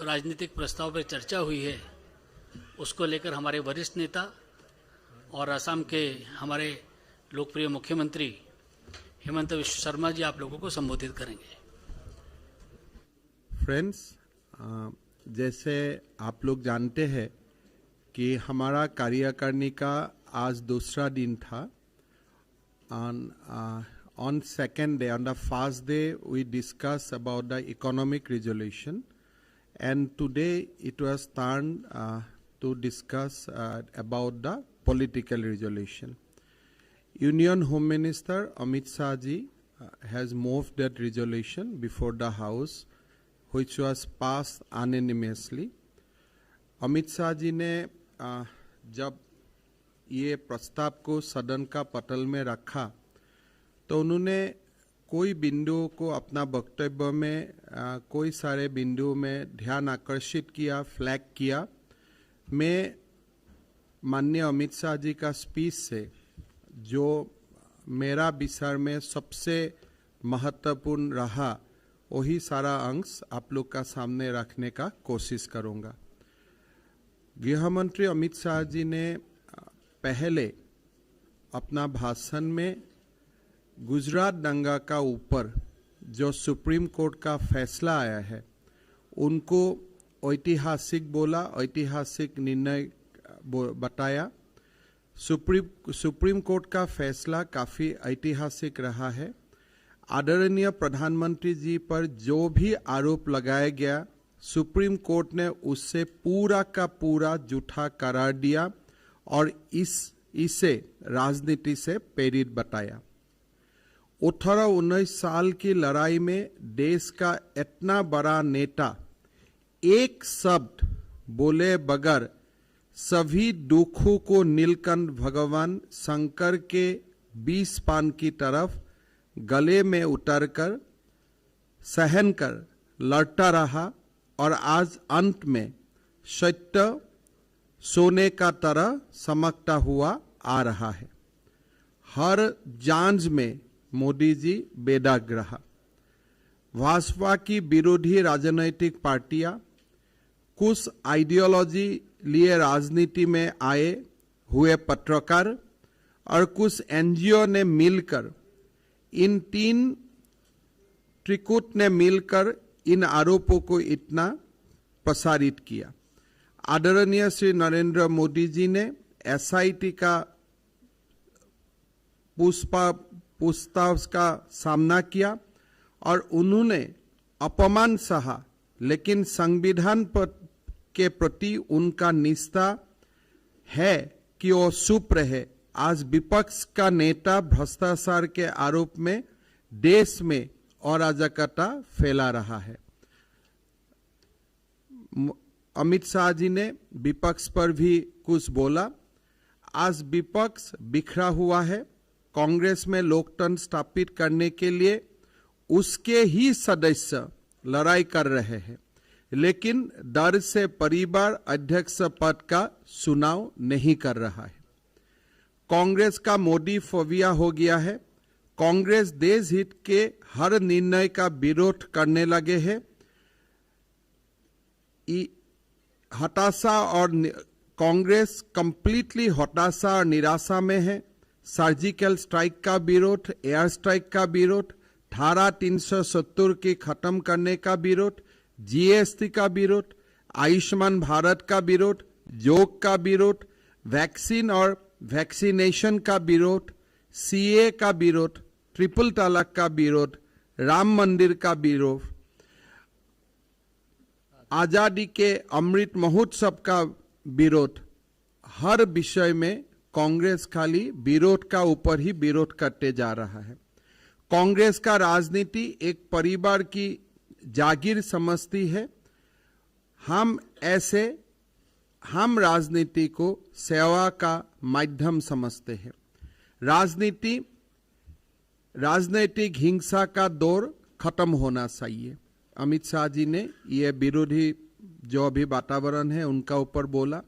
राजनीतिक प्रस्ताव पर चर्चा हुई है उसको लेकर हमारे वरिष्ठ नेता और असम के हमारे लोकप्रिय मुख्यमंत्री हेमंत विश्व शर्मा जी आप लोगों को संबोधित करेंगे। फ्रेंड्स, जैसे आप लोग जानते हैं कि हमारा कार्यकारिणी का आज दूसरा दिन था। On second day, on the first day, we discussed about the economic resolution, and today it was turned to discuss about the political resolution. Union Home Minister Amit Shah ji has moved that resolution before the House, which was passed unanimously. Amit Shah ji ने जब ये प्रस्ताव को सदन का पटल में रखा तो उन्होंने कोई बिंदुओं को अपना वक्तव्य में कोई सारे बिंदुओं में ध्यान आकर्षित किया, फ्लैग किया। मैं माननीय अमित शाह जी का स्पीच से जो मेरा विचार में सबसे महत्वपूर्ण रहा वही सारा अंश आप लोग का सामने रखने का कोशिश करूंगा। गृह मंत्री अमित शाह जी ने पहले अपना भाषण में गुजरात दंगा का ऊपर जो सुप्रीम कोर्ट का फैसला आया है उनको ऐतिहासिक बोला, ऐतिहासिक निर्णय बताया। सुप्रीम कोर्ट का फैसला काफ़ी ऐतिहासिक रहा है। आदरणीय प्रधानमंत्री जी पर जो भी आरोप लगाया गया सुप्रीम कोर्ट ने उससे पूरा का पूरा झूठा करार दिया और इसे राजनीति से प्रेरित बताया। 18-19 साल की लड़ाई में देश का इतना बड़ा नेता एक शब्द बोले बगैर सभी दुखों को नीलकंठ भगवान शंकर के 20 पान की तरफ गले में उतरकर सहन कर लड़ता रहा और आज अंत में सत्य सोने का तरह चमकता हुआ आ रहा है। हर जांच में मोदी जी बेदाग रहा। भाजपा की विरोधी राजनीतिक पार्टियां कुछ आइडियोलॉजी लिए राजनीति में आए हुए पत्रकार और कुछ एनजीओ ने मिलकर इन तीन त्रिकूट ने मिलकर इन आरोपों को इतना प्रसारित किया। आदरणीय श्री नरेंद्र मोदी जी ने एसआईटी का पूछताछ का सामना किया और उन्होंने अपमान सहा, लेकिन संविधान के प्रति उनका निष्ठा है कि वो चुप रहे। आज विपक्ष का नेता भ्रष्टाचार के आरोप में देश में अराजकता फैला रहा है। अमित शाह जी ने विपक्ष पर भी कुछ बोला। आज विपक्ष बिखरा हुआ है। कांग्रेस में लोकतंत्र स्थापित करने के लिए उसके ही सदस्य लड़ाई कर रहे हैं, लेकिन डर से परिवार अध्यक्ष पद का चुनाव नहीं कर रहा है। कांग्रेस का मोदी फोबिया हो गया है। कांग्रेस देश हित के हर निर्णय का विरोध करने लगे हैं। हताशा और कांग्रेस कंप्लीटली हताशा और निराशा में है। सर्जिकल स्ट्राइक का विरोध, एयर स्ट्राइक का विरोध, धारा 370 की खत्म करने का विरोध, जीएसटी का विरोध, आयुष्मान भारत का विरोध, योग का विरोध, वैक्सीन और वैक्सीनेशन का विरोध, सीए का विरोध, ट्रिपल तलाक का विरोध, राम मंदिर का विरोध, आजादी के अमृत महोत्सव का विरोध, हर विषय में कांग्रेस खाली विरोध का ऊपर ही विरोध करते जा रहा है। कांग्रेस का राजनीति एक परिवार की जागीर समझती है। हम राजनीति को सेवा का माध्यम समझते हैं। राजनीतिक हिंसा का दौर खत्म होना चाहिए। अमित शाह जी ने ये विरोधी जो अभी वातावरण है उनका ऊपर बोला।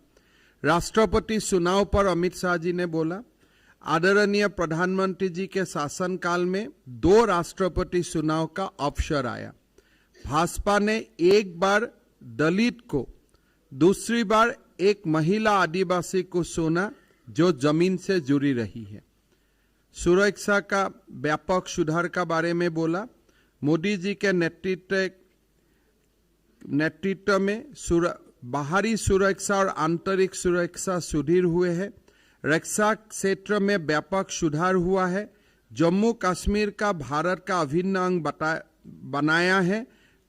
राष्ट्रपति चुनाव पर अमित शाह जी ने बोला। आदरणीय प्रधानमंत्री जी के शासनकाल में 2 राष्ट्रपति चुनाव का अवसर आया। भाजपा ने एक बार दलित को, दूसरी बार एक महिला आदिवासी को चुना जो जमीन से जुड़ी रही है। सुरक्षा का व्यापक सुधार का बारे में बोला। मोदी जी के नेतृत्व में बाहरी सुरक्षा और आंतरिक सुरक्षा सुदृढ़ हुए हैं। रक्षा क्षेत्र में व्यापक सुधार हुआ है। जम्मू कश्मीर का भारत का अभिन्न अंग बनाया है,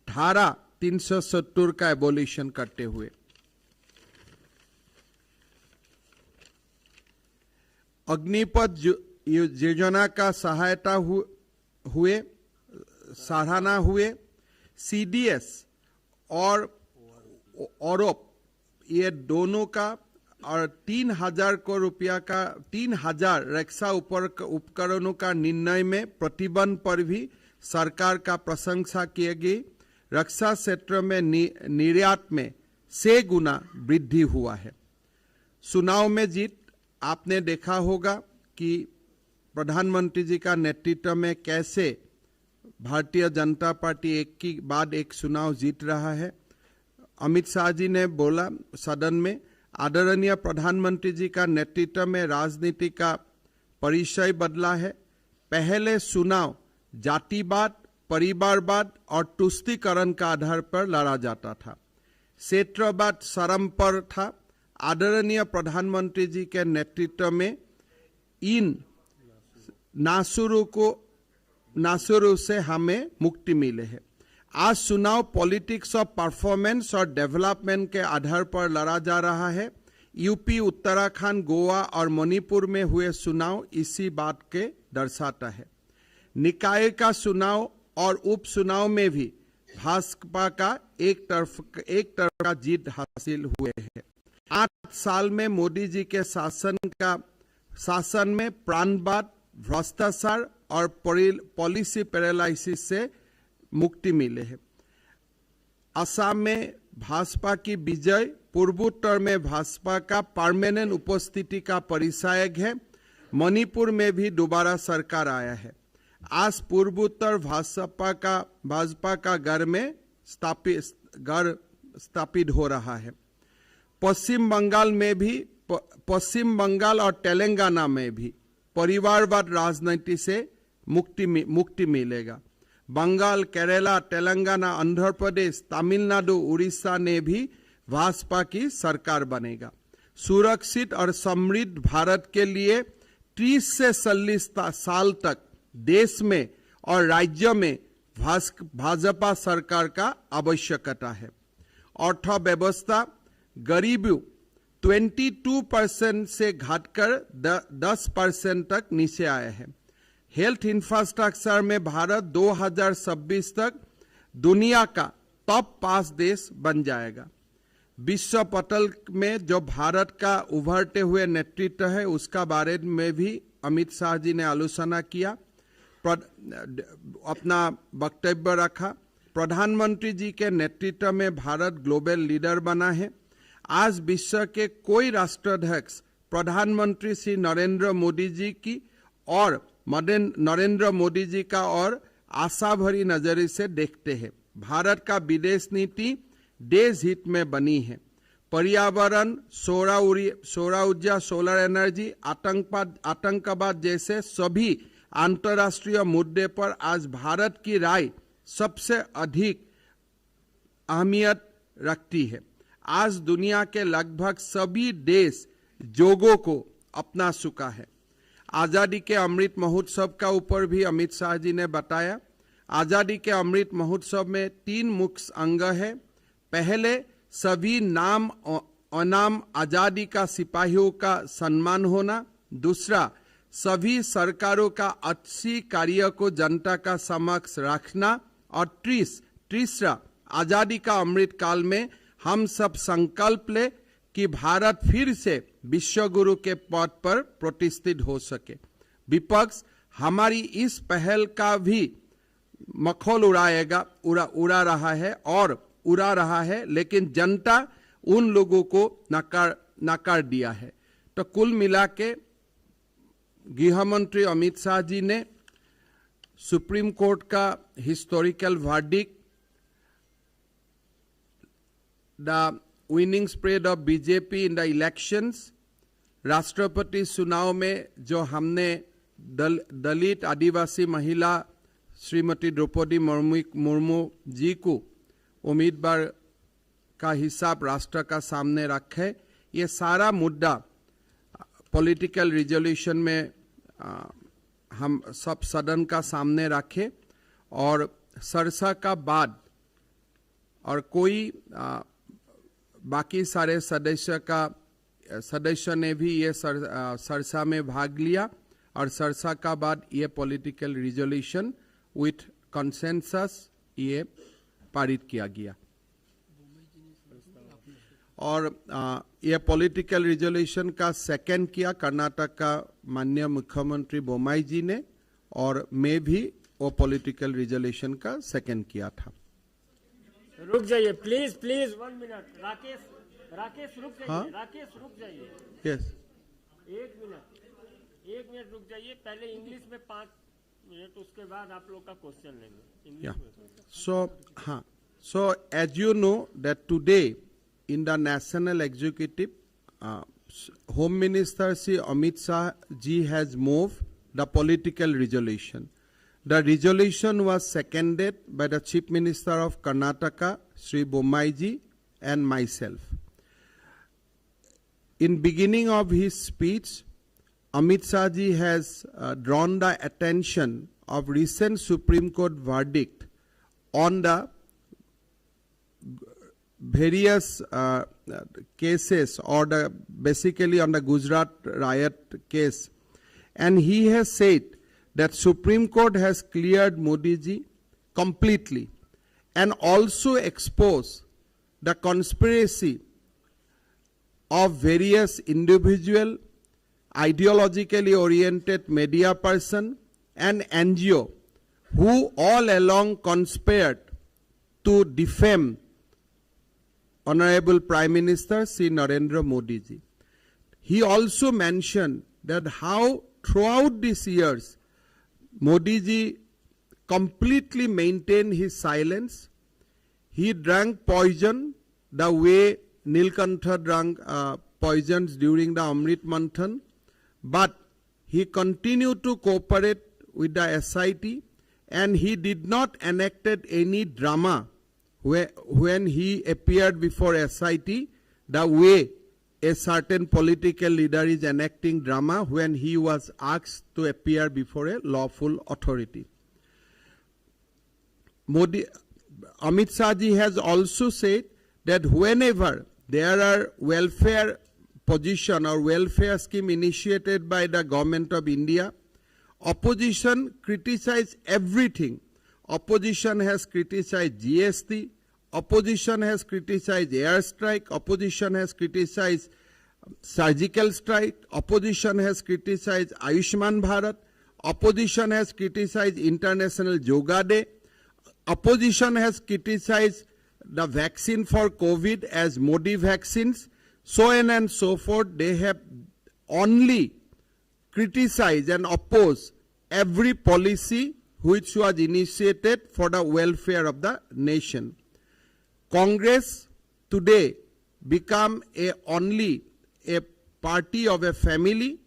धारा 370 का एबोलिशन करते हुए। अग्निपथ योजना का सहायता हुए, सराहना हुए। सीडीएस और औरप ये दोनों का और 3,000 करोड़ रुपया का 3,000 रक्षा उपकरणों का निर्णय में प्रतिबंध पर भी सरकार का प्रशंसा की गई। रक्षा क्षेत्र में निर्यात में 6 गुना वृद्धि हुआ है। चुनाव में जीत आपने देखा होगा कि प्रधानमंत्री जी का नेतृत्व में कैसे भारतीय जनता पार्टी एक के बाद एक चुनाव जीत रहा है। अमित शाह जी ने बोला सदन में, आदरणीय प्रधानमंत्री जी का नेतृत्व में राजनीति का परिचय बदला है। पहले चुनाव जातिवाद, परिवारवाद और तुष्टीकरण का आधार पर लड़ा जाता था। क्षेत्रवाद शर्म पर था। आदरणीय प्रधानमंत्री जी के नेतृत्व में इन नासुरों से हमें मुक्ति मिले है। आज चुनाव पॉलिटिक्स ऑफ परफॉर्मेंस और डेवलपमेंट के आधार पर लड़ा जा रहा है। यूपी, उत्तराखंड, गोवा और मणिपुर में हुए चुनाव इसी बात के दर्शाता है। निकाय का चुनाव और उपचुनाव में भी भाजपा का एक तरफा जीत हासिल हुए है। 8 साल में मोदी जी के शासन में प्राणवाद, भ्रष्टाचार और पॉलिसी पैरालिसिस से मुक्ति मिले है। असम में भाजपा की विजय पूर्वोत्तर में भाजपा का परमानेंट उपस्थिति का परिचायक है। मणिपुर में भी दोबारा सरकार आया है। आज पूर्वोत्तर भाजपा का घर स्थापित हो रहा है। पश्चिम बंगाल और तेलंगाना में भी परिवारवाद राजनीति से मुक्ति मिलेगा। बंगाल, केरला, तेलंगाना, आंध्र प्रदेश, तमिलनाडु, उड़ीसा ने भी भाजपा की सरकार बनेगा। सुरक्षित और समृद्ध भारत के लिए 30 से 40 साल तक देश में और राज्य में भाजपा सरकार का आवश्यकता है। अर्थव्यवस्था गरीबी 22% से घटकर 10% तक नीचे आया है। हेल्थ इंफ्रास्ट्रक्चर में भारत 2026 तक दुनिया का टॉप 5 देश बन जाएगा। विश्व पटल में जो भारत का उभरते हुए नेतृत्व है उसका बारे में भी अमित शाह जी ने आलोचना किया, अपना वक्तव्य रखा। प्रधानमंत्री जी के नेतृत्व में भारत ग्लोबल लीडर बना है। आज विश्व के कोई राष्ट्राध्यक्ष प्रधानमंत्री श्री नरेंद्र मोदी जी का और आशा भरी नजर से देखते हैं। भारत का विदेश नीति देश हित में बनी है। पर्यावरण, सौर ऊर्जा, सोलर एनर्जी, आतंकवाद जैसे सभी अंतर्राष्ट्रीय मुद्दे पर आज भारत की राय सबसे अधिक अहमियत रखती है। आज दुनिया के लगभग सभी देश जोगों को अपना चुका है। आजादी के अमृत महोत्सव का ऊपर भी अमित शाह जी ने बताया। आजादी के अमृत महोत्सव में 3 मुख्य अंग है। पहले सभी नाम अनाम आजादी का सिपाहियों का सम्मान होना। दूसरा, सभी सरकारों का अच्छी कार्य को जनता का समक्ष रखना। और तीसरा, आजादी का अमृत काल में हम सब संकल्प ले कि भारत फिर से विश्व गुरु के पद पर प्रतिष्ठित हो सके। विपक्ष हमारी इस पहल का भी मखौल उड़ा रहा है, लेकिन जनता उन लोगों को नकार दिया है। तो कुल मिला के गृह मंत्री अमित शाह जी ने सुप्रीम कोर्ट का historical verdict the winning spread of BJP in the elections, राष्ट्रपति चुनाव में जो हमने दलित आदिवासी महिला श्रीमती द्रौपदी मुर्मू जी को उम्मीदवार का हिसाब राष्ट्र का सामने रखे, ये सारा मुद्दा पॉलिटिकल रिजोल्यूशन में हम सब सदन का सामने रखे और चर्चा का बाद और कोई बाकी सारे सदस्य ने भी ये चर्चा में भाग लिया और चर्चा का बाद ये पॉलिटिकल रिजोल्यूशन विथ कंसेंसस ये पारित किया गया और ये पॉलिटिकल रिजोल्यूशन का सेकंड किया कर्नाटक का माननीय मुख्यमंत्री बोम्मई जी ने और मैं भी वो पॉलिटिकल रिजोल्यूशन का सेकंड किया था। रुक जाइए प्लीज प्लीज 1 मिनट। राकेश रुक जाइए। हाँ? राकेश रुक जाइए। यस, 1 मिनट रुक जाइए। पहले इंग्लिश में 5 मिनट, उसके बाद आप लोग का क्वेश्चन लेंगे इंग्लिश में। So as you know that today in the national executive, Home Minister Sri Amit Shah ji has moved the political resolution. The resolution was seconded by the Chief Minister of Karnataka, Sri Bommai ji, and myself. In beginning of his speech, Amit Shah ji has drawn the attention of recent Supreme Court verdict on the various cases or basically on the Gujarat riot case, and he has said that Supreme Court has cleared Modi ji completely and also exposed the conspiracy of various individual ideologically oriented media person and NGO who all along conspired to defame Honorable Prime Minister Sri Narendra Modi ji. He also mentioned that how throughout these years Modi ji completely maintained his silence. He drank poison the way Nilkantha drank poisons during the Amrit Manthan, but he continued to cooperate with the SIT and he did not enacted any drama when he appeared before SIT the way a certain political leader is enacting drama when he was asked to appear before a lawful authority. Amit Shah ji has also said that whenever there are welfare position or welfare scheme initiated by the government of India, opposition criticize everything. Opposition has criticized GST, opposition has criticized airstrike, opposition has criticized surgical strike, opposition has criticized Ayushman Bharat, opposition has criticized International Yoga Day, opposition has criticized the vaccine for COVID as Modi vaccines, so on and so forth. They have only criticized and opposed every policy which was initiated for the welfare of the nation. Congress today become only a party of a family.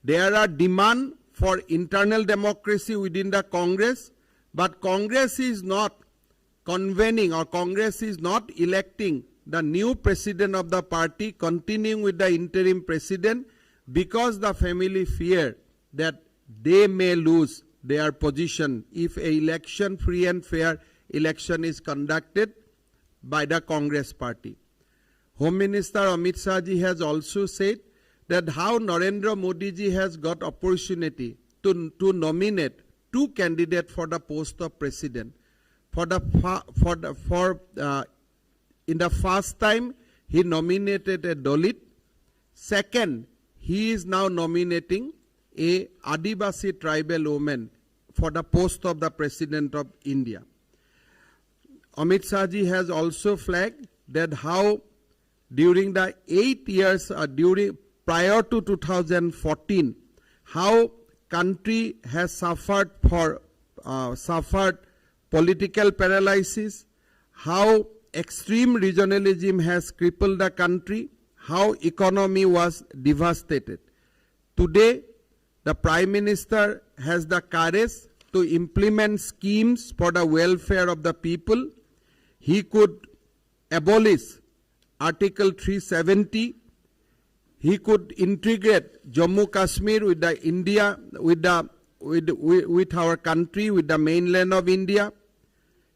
There are demands for internal democracy within the Congress, but Congress is not convening or Congress is not electing the new president of the party, continuing with the interim president, because the family fear that they may lose their position if a election, free and fair election is conducted by the Congress party. Home Minister Amit Shah ji has also said that how Narendra Modi ji has got opportunity to nominate 2 candidates for the post of president. In the first time he nominated a Dalit. Second, he is now nominating a Adivasi tribal woman for the post of the President of India. Amit Shah ji has also flagged that how during the 8 years prior to 2014, how country has suffered political paralysis, how extreme regionalism has crippled the country, how economy was devastated. Today, the Prime Minister has the courage to implement schemes for the welfare of the people. He could abolish Article 370. He could integrate Jammu Kashmir with the India, with our country, with the mainland of India.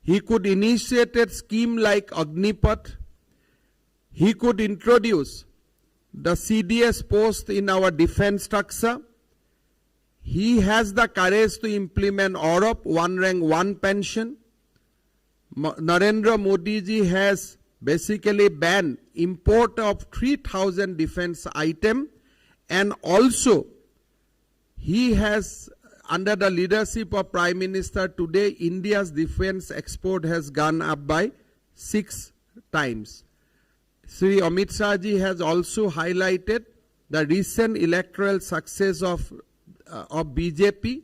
He could initiate a scheme like Agnipath. He could introduce the CDS post in our defense structure. He has the courage to implement Europe, one rank, one pension. Narendra Modi ji has basically banned import of 3,000 defense items, and also he has, under the leadership of Prime Minister today, India's defense export has gone up by 6 times. Sri Amit Shah ji has also highlighted the recent electoral success of BJP.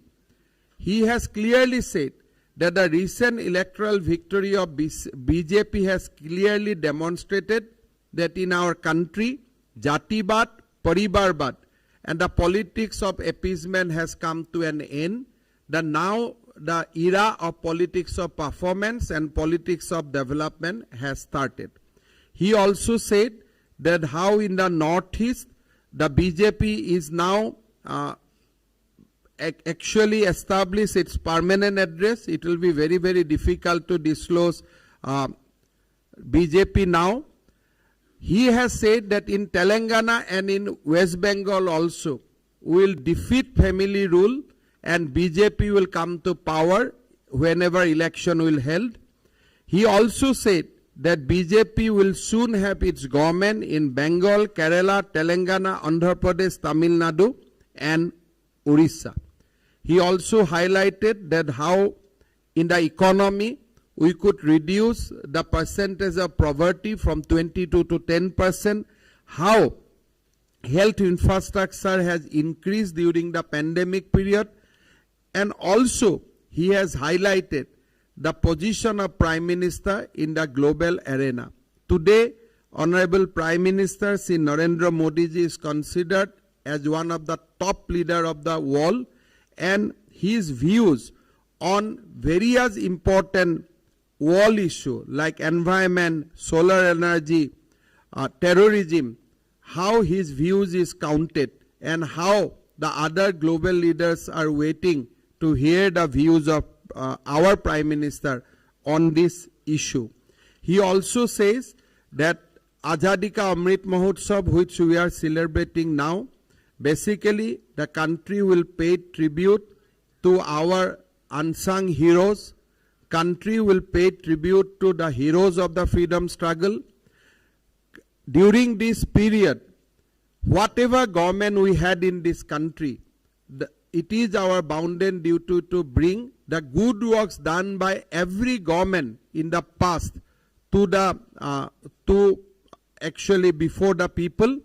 He has clearly said that the recent electoral victory of BJP has clearly demonstrated that in our country, Jatibad, Paribarbat, and the politics of appeasement has come to an end. Now the era of politics of performance and politics of development has started. He also said that how in the Northeast, the BJP is now actually establish its permanent address. It will be very, very difficult to disclose BJP now. He has said that in Telangana and in West Bengal also, we will defeat family rule and BJP will come to power whenever election will held. He also said that BJP will soon have its government in Bengal, Kerala, Telangana, Andhra Pradesh, Tamil Nadu and Orissa. He also highlighted that how in the economy we could reduce the percentage of poverty from 22 to 10%, how health infrastructure has increased during the pandemic period, and also he has highlighted the position of Prime Minister in the global arena. Today, Honorable Prime Minister Sri Narendra Modi ji is considered as one of the top leader of the world, and his views on various important world issues like environment, solar energy, terrorism, how his views is counted and how the other global leaders are waiting to hear the views of our Prime Minister on this issue. He also says that Azadi Ka Amrit Mahotsav, which we are celebrating now, basically the country will pay tribute to our unsung heroes. Country will pay tribute to the heroes of the freedom struggle. During this period, whatever government we had in this country, it is our bounden duty to bring the good works done by every government in the past to actually before the people.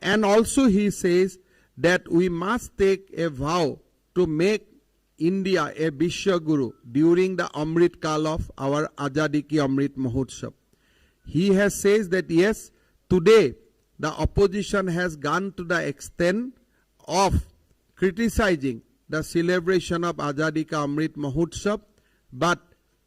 And also he says that we must take a vow to make India a Vishwa Guru during the Amrit Kal of our Azadi Ki Amrit Mahotsav. He has says that yes, today the opposition has gone to the extent of criticizing the celebration of Azadi Ka Amrit Mahotsav, but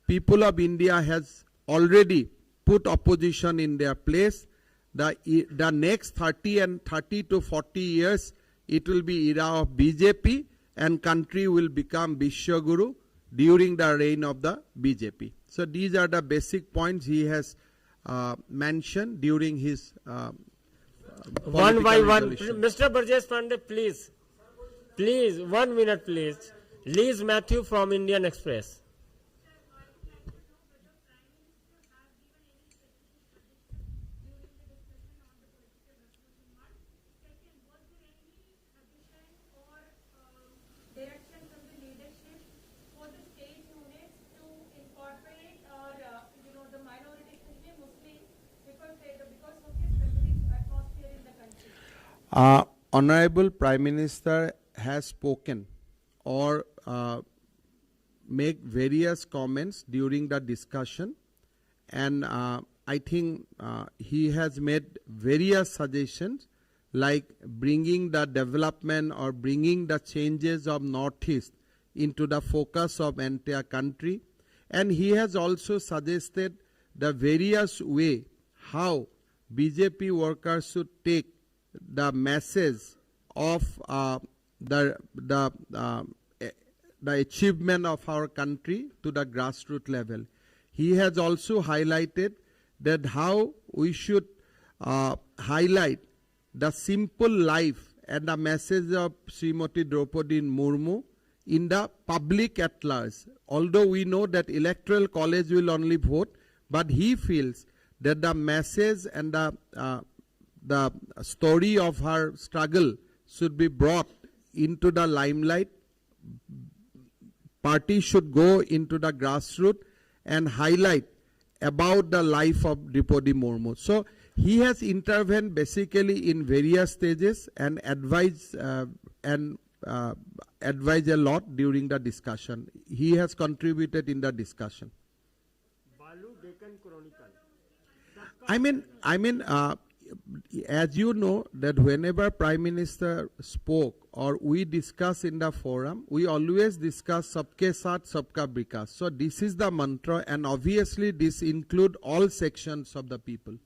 people of India has already put opposition in their place. The next 30 to 40 years, it will be era of BJP and country will become Vishwa Guru during the reign of the BJP. So these are the basic points he has mentioned during his one by one. resolution. Mr. Brajesh Pandey, please. Please, 1 minute, please. Liz Matthew from Indian Express. Honorable Prime Minister has spoken or make various comments during the discussion, and I think he has made various suggestions like bringing the development or bringing the changes of Northeast into the focus of entire country. And he has also suggested the various way how BJP workers should take the message of the achievement of our country to the grassroots level. He has also highlighted that how we should highlight the simple life and the message of Srimati Draupadi Murmu in the public at large. Although we know that electoral college will only vote, but he feels that the message and the story of her struggle should be brought into the limelight. Party should go into the grassroots and highlight about the life of Draupadi Murmu. So he has intervened basically in various stages and advised a lot during the discussion. He has contributed in the discussion. बालू Deccan Chronicle I mean, as you know, that whenever Prime Minister spoke or we discuss in the forum, we always discuss Sabke Saath, Sabka Vikas. So this is the mantra, and obviously this includes all sections of the people.